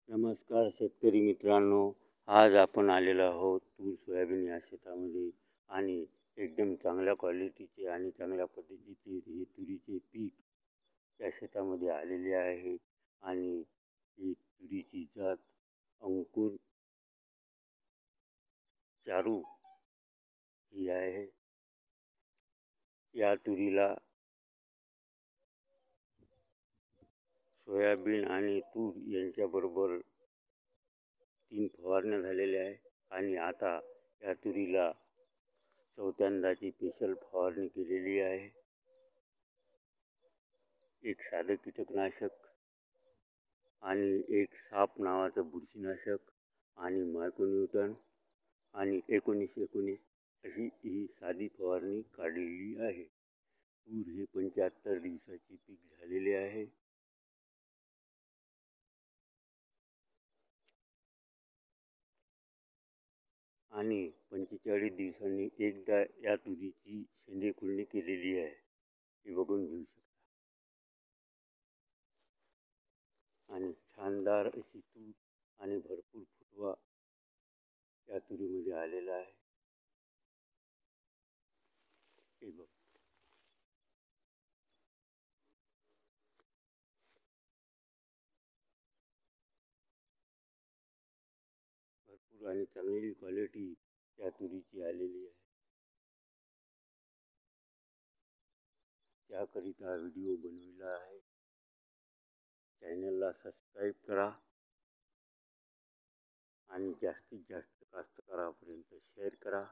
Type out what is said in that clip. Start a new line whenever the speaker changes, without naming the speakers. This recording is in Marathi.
नमस्कार शेतकरी मित्रांनो, आज आपण आलेलो आहोत तूर सोयाबीन या शेतामध्ये आणि एकदम चांगल्या क्वालिटीचे आणि चांगल्या पद्धतीचे हे तुरीचे पीक या शेतामध्ये आलेले आहे। आणि ही तुरीची जात अंकुर चारू ही आहे। या तुरीला सोयाबीन आणि तूर यांच्याबरोबर 3 फवारण्या झालेल्या आहे आणि आता या तुरीला चौथ्यांदाची स्पेशल फवारणी केलेली आहे। एक साधे कीटकनाशक आणि एक साप नावाचं बुरशीनाशक आणि मायक्रोन्यूटन आणि 19-19 अशी ही साधी फवारणी काढलेली आहे। तूर हे 75 दिवसाची पीक झालेले आहे आणि 45 दिवसांनी एकदा या तुरीची शेंडे खुडणी केलेली आहे, हे बघून घेऊ शकता। आणि छानदार अशी तूर आणि भरपूर फुटवा या तुरीमध्ये आलेला आहे, हे बघ। भरपूर आणि चांगली क्वालिटी या तुरीची आलेली आहे। त्याकरिता व्हिडिओ बनवला आहे। चॅनलला सबस्क्राईब करा आणि जास्तीत जास्त कास्तकारापर्यंत शेअर करा।